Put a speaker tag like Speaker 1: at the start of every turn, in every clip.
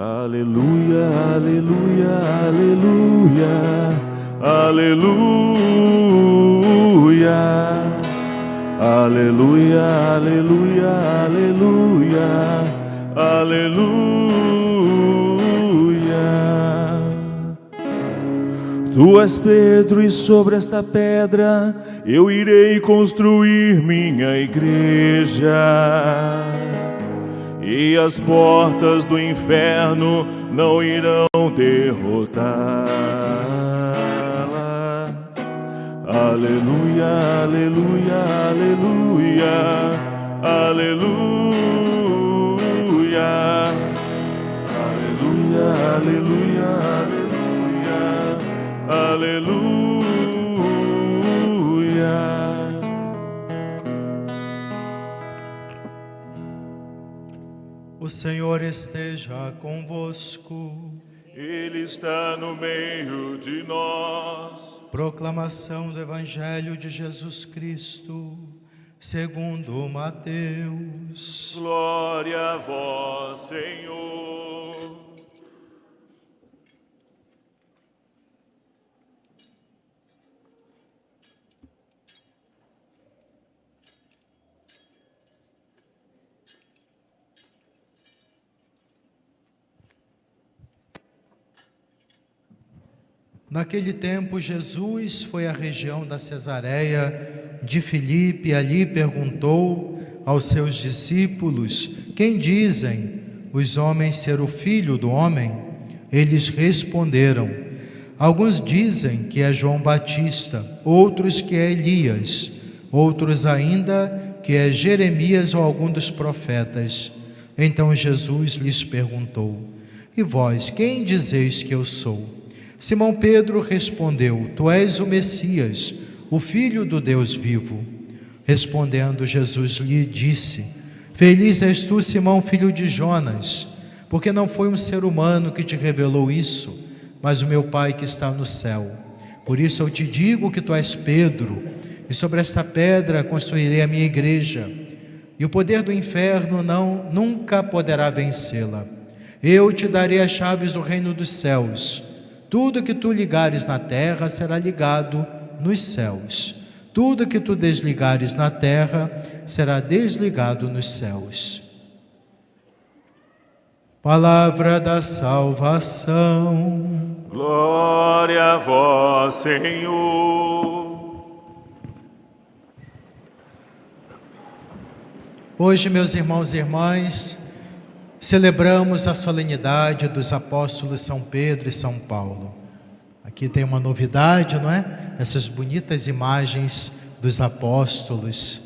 Speaker 1: Aleluia, aleluia, aleluia, aleluia, aleluia, aleluia, aleluia, aleluia. Tu és Pedro, e sobre esta pedra eu irei construir minha igreja, e as portas do inferno não irão derrotá-la. Aleluia, aleluia, aleluia, aleluia, aleluia, aleluia, aleluia.
Speaker 2: O Senhor esteja convosco.
Speaker 1: Ele está no meio de nós.
Speaker 2: Proclamação do Evangelho de Jesus Cristo, segundo Mateus.
Speaker 1: Glória a vós, Senhor.
Speaker 2: Naquele tempo, Jesus foi à região da Cesareia de Filipe e ali perguntou aos seus discípulos: quem dizem os homens ser o Filho do Homem? Eles responderam: alguns dizem que é João Batista, outros que é Elias, outros ainda que é Jeremias ou algum dos profetas. Então Jesus lhes perguntou: e vós, quem dizeis que eu sou? Simão Pedro respondeu: tu és o Messias, o Filho do Deus vivo. Respondendo, Jesus lhe disse: feliz és tu, Simão, filho de Jonas, porque não foi um ser humano que te revelou isso, mas o meu Pai que está no céu. Por isso eu te digo que tu és Pedro, e sobre esta pedra construirei a minha igreja, e o poder do inferno nunca poderá vencê-la. Eu te darei as chaves do reino dos céus. Tudo que tu ligares na terra será ligado nos céus. Tudo que tu desligares na terra será desligado nos céus. Palavra da salvação.
Speaker 1: Glória a vós, Senhor.
Speaker 2: Hoje, meus irmãos e irmãs, celebramos a solenidade dos apóstolos São Pedro e São Paulo. Aqui tem uma novidade, não é? Essas bonitas imagens dos apóstolos.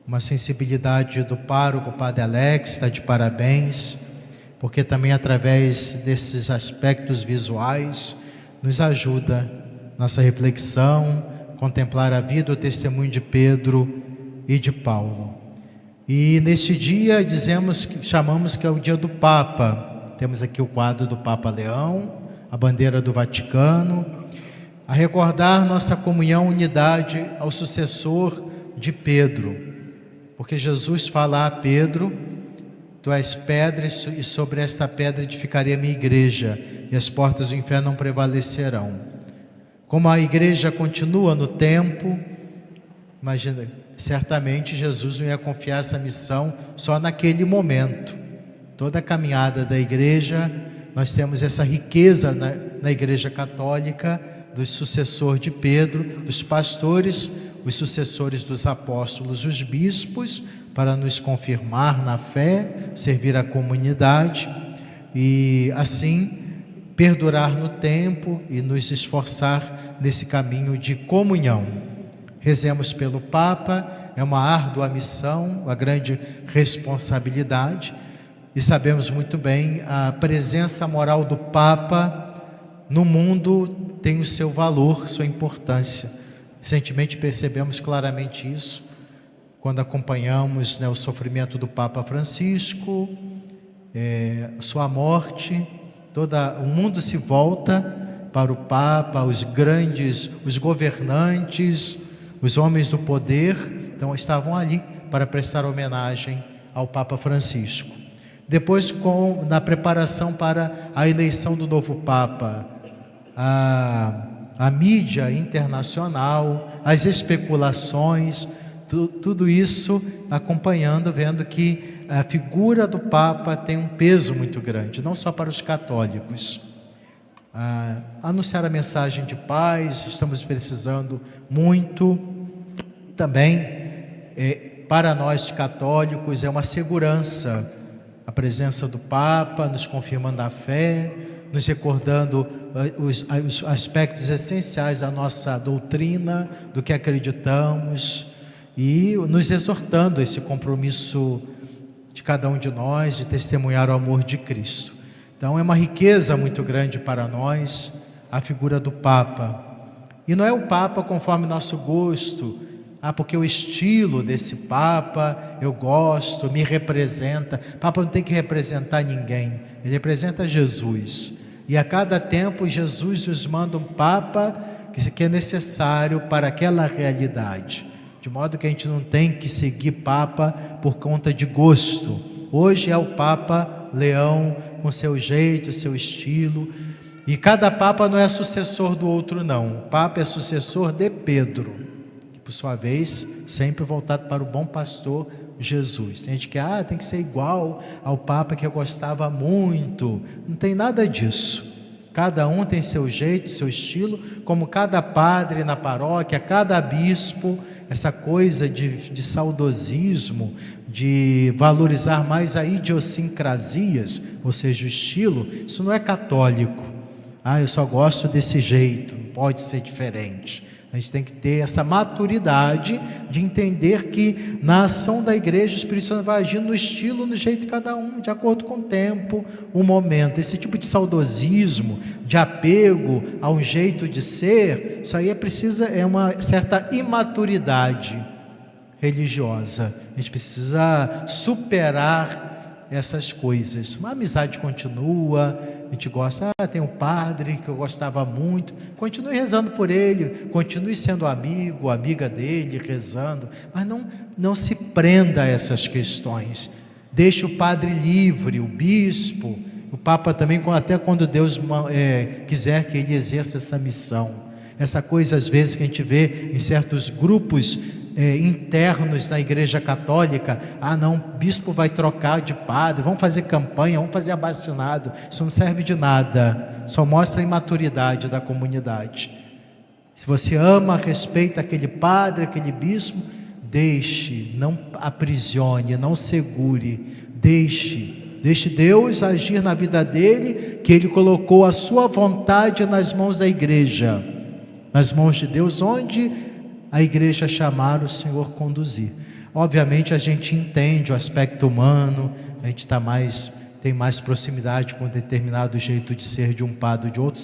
Speaker 2: Uma sensibilidade do pároco, Padre Alex, está de parabéns, porque também através desses aspectos visuais nos ajuda nossa reflexão, contemplar a vida, o testemunho de Pedro e de Paulo. E neste dia chamamos que é o dia do Papa. Temos aqui o quadro do Papa Leão, a bandeira do Vaticano, a recordar nossa comunhão, unidade ao sucessor de Pedro. Porque Jesus fala a Pedro: tu és pedra, e sobre esta pedra edificarei a minha igreja, e as portas do inferno não prevalecerão. Como a igreja continua no tempo, imagina, certamente Jesus não ia confiar essa missão só naquele momento. Toda a caminhada da igreja, nós temos essa riqueza na Igreja Católica, do sucessor de Pedro, dos pastores, os sucessores dos apóstolos, os bispos, para nos confirmar na fé, servir a comunidade e assim perdurar no tempo e nos esforçar nesse caminho de comunhão. Rezemos pelo Papa, é uma árdua missão, uma grande responsabilidade, e sabemos muito bem a presença moral do Papa no mundo tem o seu valor, sua importância. Recentemente percebemos claramente isso, quando acompanhamos, o sofrimento do Papa Francisco, sua morte, o mundo se volta para o Papa, os governantes, os homens do poder, então estavam ali para prestar homenagem ao Papa Francisco. Depois, na preparação para a eleição do novo Papa, a mídia internacional, as especulações, tudo isso acompanhando, vendo que a figura do Papa tem um peso muito grande, não só para os católicos. Anunciar a mensagem de paz, estamos precisando muito. Também, para nós católicos, é uma segurança a presença do Papa, nos confirmando a fé, nos recordando os aspectos essenciais da nossa doutrina, do que acreditamos, e nos exortando a esse compromisso de cada um de nós, de testemunhar o amor de Cristo. Então é uma riqueza muito grande para nós, a figura do Papa. E não é o Papa conforme nosso gosto, porque o estilo desse Papa eu gosto, me representa. O Papa não tem que representar ninguém, ele representa Jesus. E a cada tempo Jesus nos manda um Papa que é necessário para aquela realidade. De modo que a gente não tem que seguir Papa por conta de gosto. Hoje é o Papa Leão, com seu jeito, seu estilo. E cada Papa não é sucessor do outro, não. O Papa é sucessor de Pedro, que por sua vez, sempre voltado para o bom pastor Jesus. Tem gente que tem que ser igual ao Papa que eu gostava muito. Não tem nada disso. Cada um tem seu jeito, seu estilo, como cada padre na paróquia, cada bispo. Essa coisa de saudosismo, de valorizar mais a idiosincrasias, ou seja, o estilo, isso não é católico. Eu só gosto desse jeito, não pode ser diferente. A gente tem que ter essa maturidade de entender que na ação da igreja o Espírito Santo vai agindo no estilo, no jeito de cada um, de acordo com o tempo, o momento. Esse tipo de saudosismo, de apego a um jeito de ser, isso aí é uma certa imaturidade religiosa. A gente precisa superar essas coisas. Uma amizade continua, a gente gosta, tem um padre que eu gostava muito, continue rezando por ele, continue sendo amigo, amiga dele, rezando, mas não se prenda a essas questões. Deixe o padre livre, o bispo, o Papa também, até quando Deus quiser que ele exerça essa missão. Essa coisa às vezes que a gente vê em certos grupos internos na igreja católica, não, o bispo vai trocar de padre, vamos fazer campanha, vamos fazer abacinado, isso não serve de nada, só mostra a imaturidade da comunidade. Se você ama, respeita aquele padre, aquele bispo, deixe, não aprisione, não segure, deixe Deus agir na vida dele, que ele colocou a sua vontade nas mãos da igreja, nas mãos de Deus, onde a igreja chamar, o Senhor conduzir. Obviamente a gente entende o aspecto humano, a gente tem mais proximidade com determinado jeito de ser de um padre ou de outro,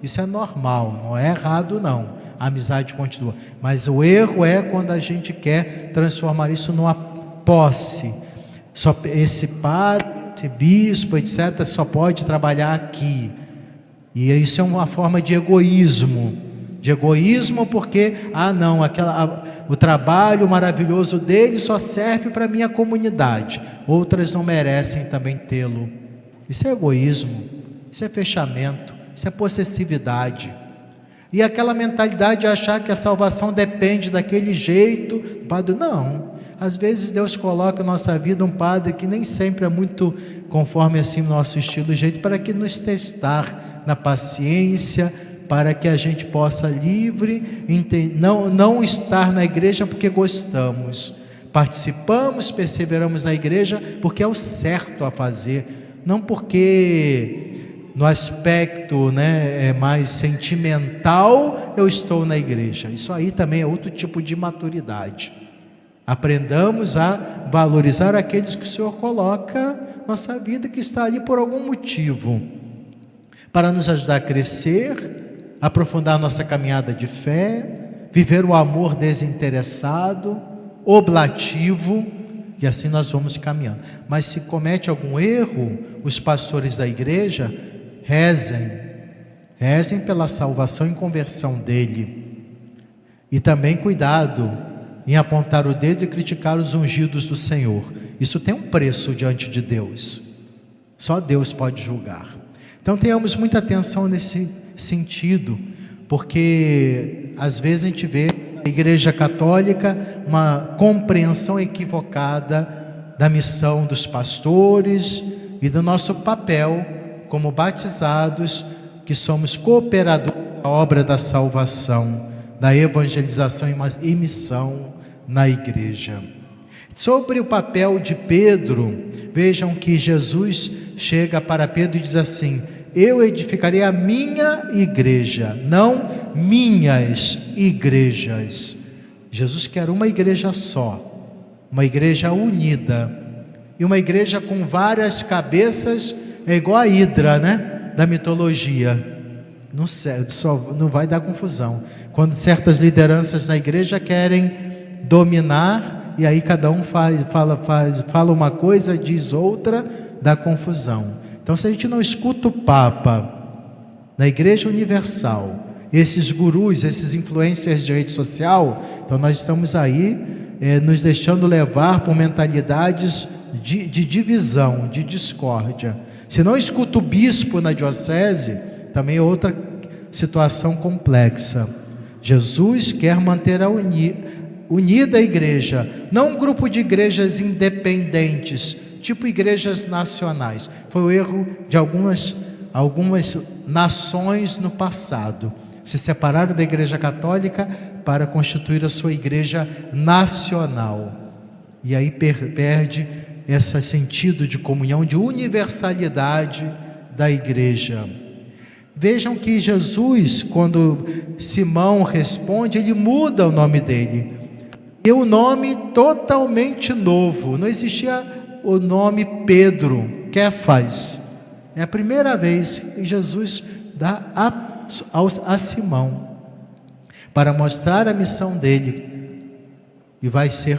Speaker 2: isso é normal, não é errado não, a amizade continua, mas o erro é quando a gente quer transformar isso numa posse, só esse padre, esse bispo, etc., só pode trabalhar aqui, e isso é uma forma de egoísmo, porque, o trabalho maravilhoso dele só serve para a minha comunidade, outras não merecem também tê-lo. Isso é egoísmo, isso é fechamento, isso é possessividade. E aquela mentalidade de achar que a salvação depende daquele jeito, padre, não. Às vezes Deus coloca na nossa vida um padre que nem sempre é muito conforme assim o nosso estilo, jeito, para que nos testar na paciência, para que a gente possa livre, não estar na igreja porque gostamos, participamos, perseveramos na igreja porque é o certo a fazer, não porque no aspecto mais sentimental eu estou na igreja. Isso aí também é outro tipo de maturidade. Aprendamos a valorizar aqueles que o Senhor coloca na nossa vida, que está ali por algum motivo, para nos ajudar a crescer, aprofundar nossa caminhada de fé, viver o amor desinteressado, oblativo, e assim nós vamos caminhando. Mas se comete algum erro, os pastores da igreja rezem pela salvação e conversão dele, e também cuidado em apontar o dedo e criticar os ungidos do Senhor. Isso tem um preço diante de Deus. Só Deus pode julgar. Então tenhamos muita atenção nesse sentido, porque às vezes a gente vê na Igreja Católica uma compreensão equivocada da missão dos pastores e do nosso papel como batizados, que somos cooperadores da obra da salvação, da evangelização e missão na igreja. Sobre o papel de Pedro, vejam que Jesus chega para Pedro e diz assim: eu edificarei a minha igreja, não minhas igrejas. Jesus quer uma igreja só, uma igreja unida. E uma igreja com várias cabeças é igual a Hidra, né? Da mitologia. Não vai dar confusão. Quando certas lideranças na igreja querem dominar, e aí cada um fala uma coisa, diz outra, dá confusão. Então, se a gente não escuta o Papa na Igreja Universal, esses gurus, esses influencers de rede social, então nós estamos aí nos deixando levar por mentalidades de divisão, de discórdia. Se não escuta o bispo na diocese, também é outra situação complexa. Jesus quer manter unida a igreja, não um grupo de igrejas independentes, tipo igrejas nacionais. Foi o erro de algumas nações no passado. Se separaram da Igreja Católica para constituir a sua igreja nacional. E aí perde esse sentido de comunhão, de universalidade da igreja. Vejam que Jesus, quando Simão responde, ele muda o nome dele. E o nome totalmente novo. Não existia o nome Pedro, Kéfas. É a primeira vez que Jesus dá a Simão para mostrar a missão dele, e vai ser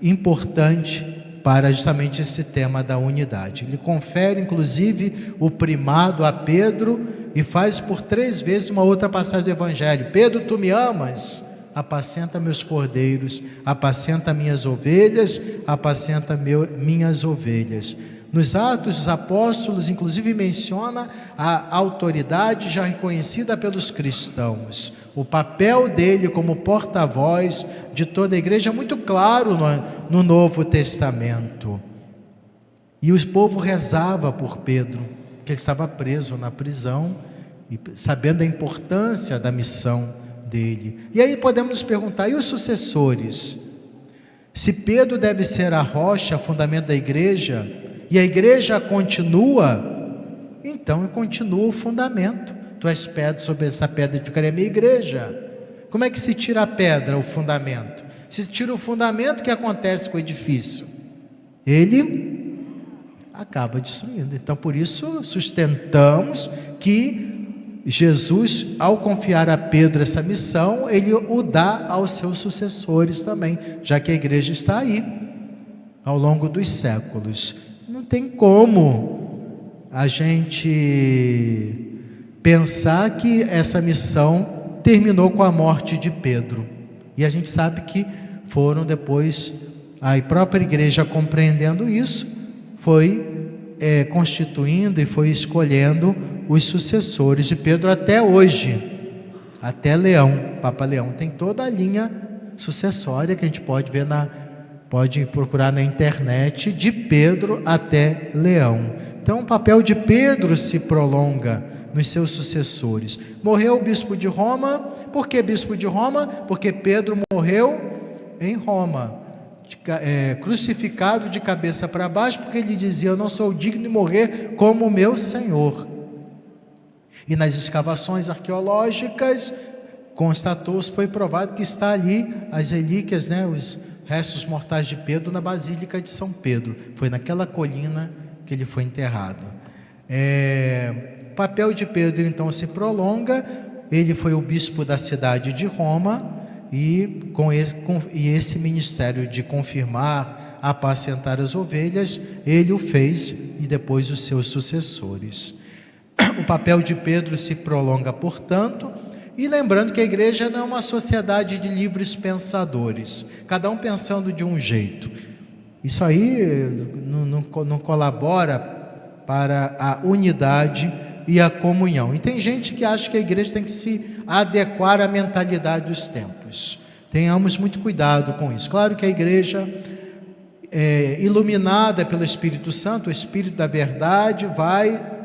Speaker 2: importante para justamente esse tema da unidade. Ele confere inclusive o primado a Pedro e faz por 3 vezes uma outra passagem do Evangelho: Pedro, tu me amas? Apacenta meus cordeiros, apacenta minhas ovelhas, apacenta minhas ovelhas. Nos Atos dos Apóstolos, inclusive, menciona a autoridade já reconhecida pelos cristãos. O papel dele como porta-voz de toda a igreja é muito claro no Novo Testamento. E o povo rezava por Pedro, que ele estava preso na prisão, e sabendo da importância da missão dele. E aí podemos nos perguntar: e os sucessores? Se Pedro deve ser a rocha, fundamento da igreja, e a igreja continua, então continua o fundamento. Tu és pedra, sobre essa pedra edificarei a minha igreja. Como é que se tira a pedra, o fundamento? Se tira o fundamento, o que acontece com o edifício? Ele acaba destruindo. Então, por isso, sustentamos que Jesus, ao confiar a Pedro essa missão, ele o dá aos seus sucessores também, já que a igreja está aí, ao longo dos séculos. Não tem como a gente pensar que essa missão terminou com a morte de Pedro. E a gente sabe que foram depois, a própria igreja, compreendendo isso, foi constituindo e foi escolhendo os sucessores de Pedro até hoje, até Leão. Papa Leão tem toda a linha sucessória que a gente pode ver pode procurar na internet, de Pedro até Leão. Então o papel de Pedro se prolonga nos seus sucessores. Morreu o bispo de Roma. Por que bispo de Roma? Porque Pedro morreu em Roma, crucificado de cabeça para baixo, porque ele dizia: eu não sou digno de morrer como o meu Senhor. E nas escavações arqueológicas constatou-se, foi provado que está ali as relíquias, os restos mortais de Pedro na Basílica de São Pedro. Foi naquela colina que ele foi enterrado. O papel de Pedro então se prolonga. Ele foi o bispo da cidade de Roma, e esse ministério de confirmar, apacentar as ovelhas, ele o fez, e depois os seus sucessores. O papel de Pedro se prolonga, portanto, e lembrando que a igreja não é uma sociedade de livres pensadores, cada um pensando de um jeito. Isso aí não colabora para a unidade e a comunhão. E tem gente que acha que a igreja tem que se adequar à mentalidade dos tempos. Tenhamos muito cuidado com isso. Claro que a igreja iluminada pelo Espírito Santo, o Espírito da verdade, vai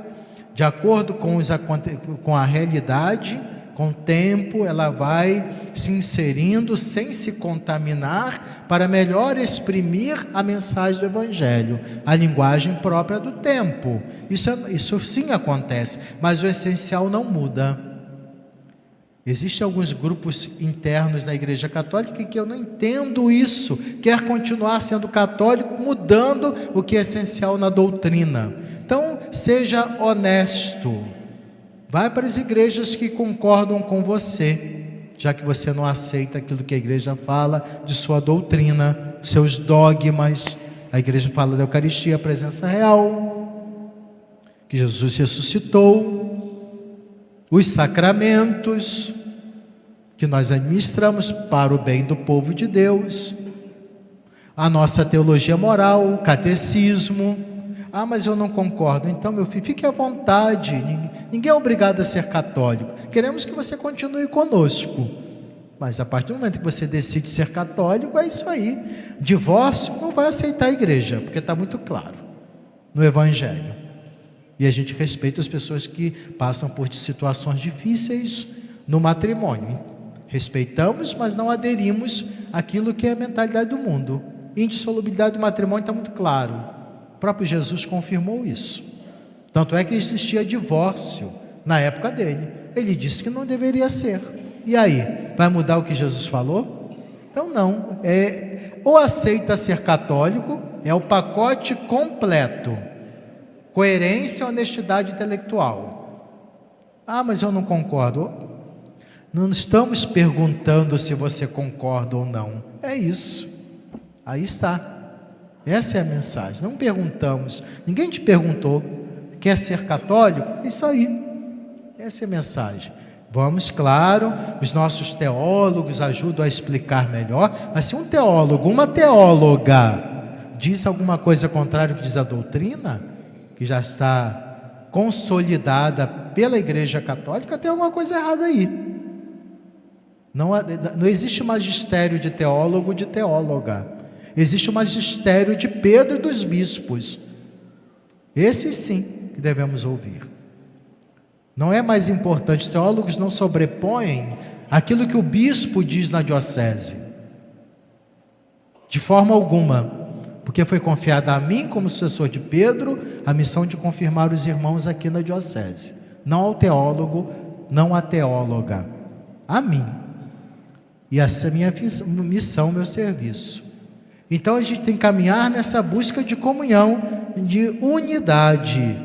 Speaker 2: de acordo com a realidade, com o tempo, ela vai se inserindo sem se contaminar para melhor exprimir a mensagem do Evangelho, a linguagem própria do tempo. Isso sim acontece, mas o essencial não muda. Existem alguns grupos internos na Igreja Católica que eu não entendo isso, quer continuar sendo católico, mudando o que é essencial na doutrina. Então, seja honesto, vai para as igrejas que concordam com você, já que você não aceita aquilo que a igreja fala de sua doutrina, seus dogmas. A igreja fala da Eucaristia, a presença real, que Jesus ressuscitou, os sacramentos que nós administramos para o bem do povo de Deus, a nossa teologia moral, o catecismo. Ah, mas eu não concordo. Então, meu filho, fique à vontade, ninguém é obrigado a ser católico, queremos que você continue conosco, mas a partir do momento que você decide ser católico, é isso aí. Divórcio não vai aceitar a igreja, porque está muito claro no Evangelho. E a gente respeita as pessoas que passam por situações difíceis no matrimônio. Respeitamos, mas não aderimos àquilo que é a mentalidade do mundo. Indissolubilidade do matrimônio está muito claro. O próprio Jesus confirmou isso. Tanto é que existia divórcio na época dele. Ele disse que não deveria ser. E aí, vai mudar o que Jesus falou? Então não. Ou aceita ser católico, é o pacote completo. Coerência e honestidade intelectual. Ah, mas eu não concordo. Não estamos perguntando se você concorda ou não. É isso. Aí está. Essa é a mensagem. Não perguntamos. Ninguém te perguntou. Quer ser católico? É isso aí. Essa é a mensagem. Vamos, claro, os nossos teólogos ajudam a explicar melhor, mas se um teólogo, uma teóloga, diz alguma coisa contrária ao que diz a doutrina, que já está consolidada pela Igreja Católica, tem alguma coisa errada aí. Não existe magistério de teólogo, de teóloga. Existe o magistério de Pedro e dos bispos. Esse sim que devemos ouvir. Não é mais importante, teólogos não sobrepõem aquilo que o bispo diz na diocese. De forma alguma. Porque foi confiada a mim, como sucessor de Pedro, a missão de confirmar os irmãos aqui na diocese. Não ao teólogo, não à teóloga. A mim. E essa é a minha missão, meu serviço. Então a gente tem que caminhar nessa busca de comunhão, de unidade.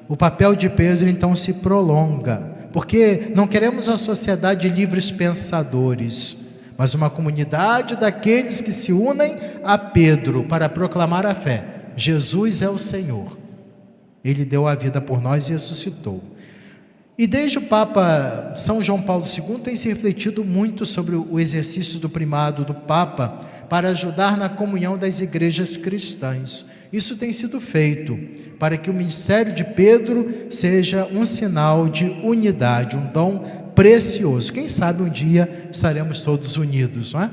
Speaker 2: O papel de Pedro então se prolonga, porque não queremos uma sociedade de livres pensadores, mas uma comunidade daqueles que se unem a Pedro para proclamar a fé. Jesus é o Senhor. Ele deu a vida por nós e ressuscitou. E desde o Papa São João Paulo II tem se refletido muito sobre o exercício do primado do Papa para ajudar na comunhão das igrejas cristãs. Isso tem sido feito para que o ministério de Pedro seja um sinal de unidade, um dom precioso. Quem sabe um dia estaremos todos unidos, não é?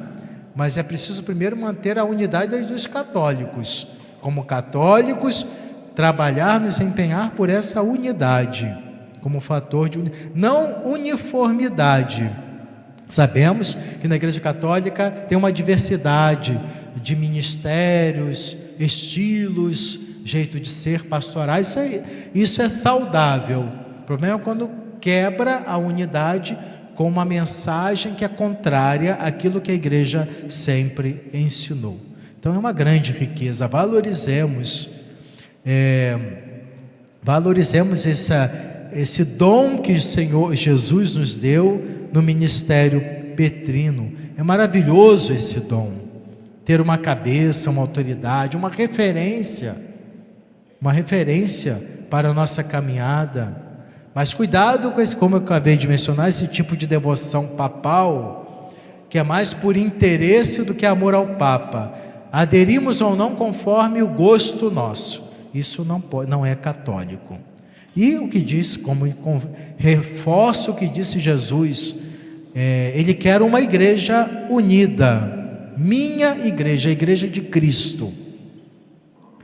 Speaker 2: Mas é preciso primeiro manter a unidade dos católicos. Como católicos, trabalhar, nos empenhar por essa unidade, como fator de não uniformidade. Sabemos que na Igreja Católica tem uma diversidade de ministérios, estilos, jeito de ser pastorais. Isso é saudável. O problema é quando quebra a unidade com uma mensagem que é contrária àquilo que a Igreja sempre ensinou. Então é uma grande riqueza. Valorizemos esse dom que o Senhor Jesus nos deu no ministério petrino. É maravilhoso esse dom, ter uma cabeça, uma autoridade, uma referência para a nossa caminhada. Mas cuidado com esse, como eu acabei de mencionar, esse tipo de devoção papal, que é mais por interesse do que amor ao Papa. Aderimos ou não conforme o gosto nosso, isso não é católico. E o que diz, reforço o que disse Jesus, ele quer uma igreja unida, minha igreja, a igreja de Cristo.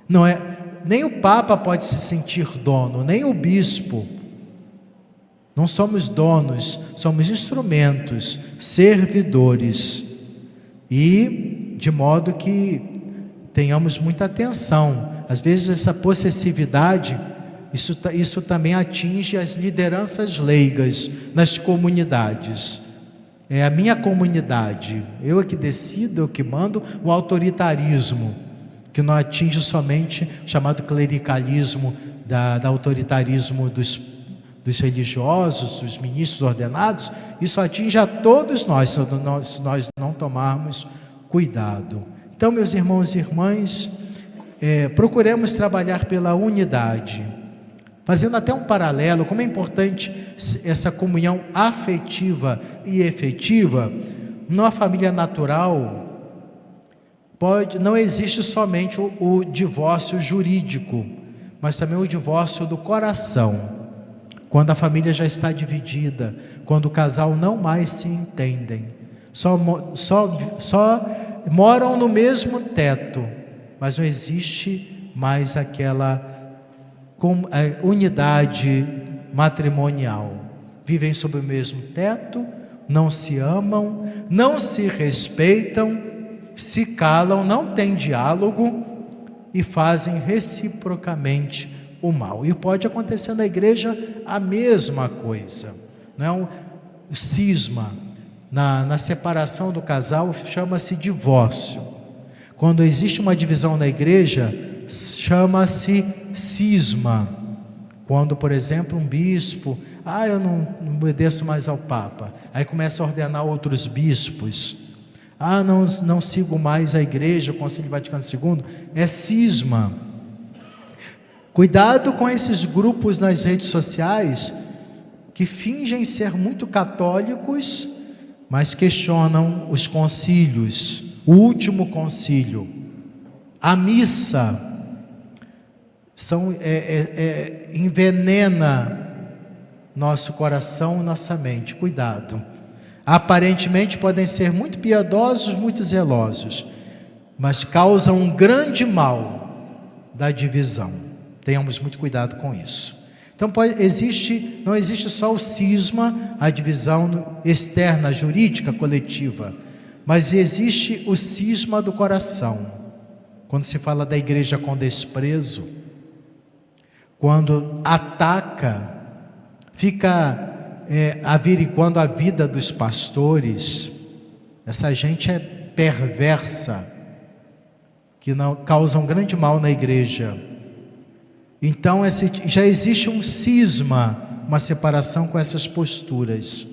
Speaker 2: Não é, nem o Papa pode se sentir dono, nem o bispo. Não somos donos, somos instrumentos, servidores. E de modo que tenhamos muita atenção. Às vezes essa possessividade, isso também atinge as lideranças leigas nas comunidades. É a minha comunidade, eu é que decido, eu que mando. O autoritarismo, que não atinge somente o chamado clericalismo, da autoritarismo dos religiosos, dos ministros ordenados, isso atinge a todos nós, se nós não tomarmos cuidado. Então, meus irmãos e irmãs, procuremos trabalhar pela unidade, fazendo até um paralelo, como é importante essa comunhão afetiva e efetiva. Numa família natural, não existe somente o divórcio jurídico, mas também o divórcio do coração. Quando a família já está dividida, quando o casal não mais se entendem, só moram no mesmo teto, mas não existe mais aquela unidade matrimonial. Vivem sob o mesmo teto, não se amam, não se respeitam, se calam, não têm diálogo e fazem reciprocamente o mal. E pode acontecer na igreja a mesma coisa. Não é o cisma na separação do casal, chama-se divórcio. Quando existe uma divisão na igreja, chama-se cisma. Quando, por exemplo, um bispo, eu não obedeço mais ao Papa, aí começa a ordenar outros bispos, não sigo mais a igreja, o Concílio Vaticano II, é cisma. Cuidado com esses grupos nas redes sociais que fingem ser muito católicos, mas questionam os concílios, o último concílio, a missa, envenena nosso coração, nossa mente. Cuidado. Aparentemente podem ser muito piedosos, muito zelosos, mas causam um grande mal da divisão. Tenhamos muito cuidado com isso. Então não existe só o cisma, a divisão externa, jurídica, coletiva, mas existe o cisma do coração. Quando se fala da igreja com desprezo, quando ataca, fica averiguando a vida dos pastores, essa gente é perversa, que não causa um grande mal na igreja. Então já existe um cisma, uma separação com essas posturas.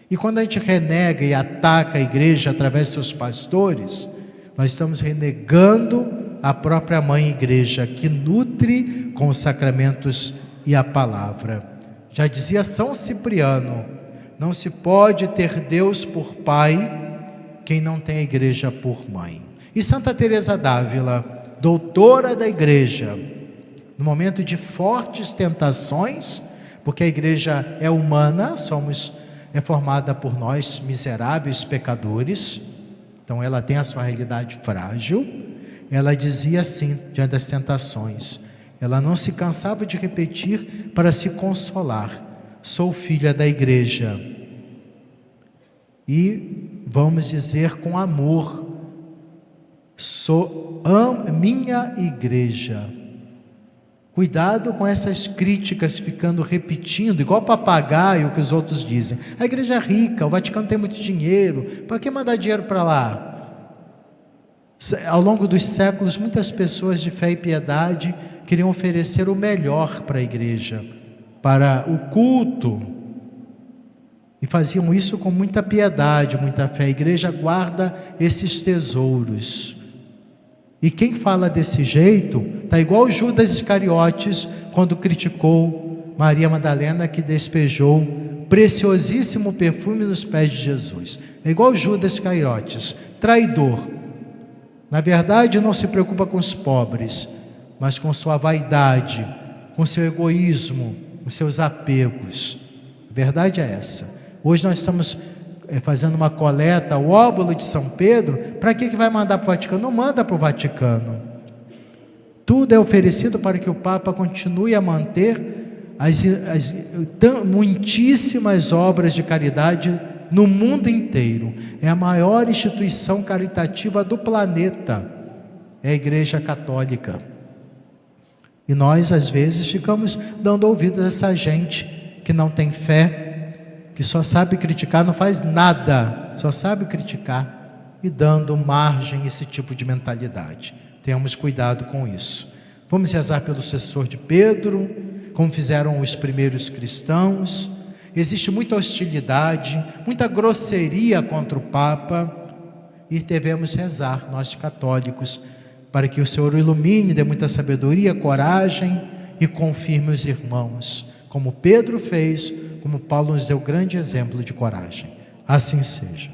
Speaker 2: E quando a gente renega e ataca a igreja através dos seus pastores, nós estamos renegando a própria mãe igreja, que nutre com os sacramentos e a palavra. Já dizia São Cipriano, não se pode ter Deus por pai quem não tem a igreja por mãe. E Santa Teresa d'Ávila, doutora da igreja, no momento de fortes tentações, porque a igreja é humana, é formada por nós miseráveis pecadores, então ela tem a sua realidade frágil. Ela dizia assim, diante das tentações, ela não se cansava de repetir para se consolar: sou filha da igreja. E vamos dizer com amor: minha igreja. Cuidado com essas críticas ficando repetindo, igual papagaio, o que os outros dizem. A igreja é rica, o Vaticano tem muito dinheiro, para que mandar dinheiro para lá? Ao longo dos séculos, muitas pessoas de fé e piedade queriam oferecer o melhor para a igreja, para o culto, e faziam isso com muita piedade, muita fé. A igreja guarda esses tesouros. E quem fala desse jeito, está igual Judas Iscariotes, quando criticou Maria Madalena, que despejou preciosíssimo perfume nos pés de Jesus. É igual Judas Iscariotes, traidor. Na verdade, não se preocupa com os pobres, mas com sua vaidade, com seu egoísmo, com seus apegos. A verdade é essa. Hoje nós estamos fazendo uma coleta, o óbolo de São Pedro. Para que vai mandar para o Vaticano? Não manda para o Vaticano. Tudo é oferecido para que o Papa continue a manter as muitíssimas obras de caridade no mundo inteiro. É a maior instituição caritativa do planeta, é a Igreja Católica. E nós, às vezes, ficamos dando ouvidos a essa gente que não tem fé, que só sabe criticar, não faz nada, só sabe criticar e dando margem a esse tipo de mentalidade. Tenhamos cuidado com isso. Vamos rezar pelo sucessor de Pedro, como fizeram os primeiros cristãos. Existe muita hostilidade, muita grosseria contra o Papa, e devemos rezar, nós católicos, para que o Senhor o ilumine, dê muita sabedoria, coragem e confirme os irmãos, como Pedro fez, como Paulo nos deu grande exemplo de coragem. Assim seja.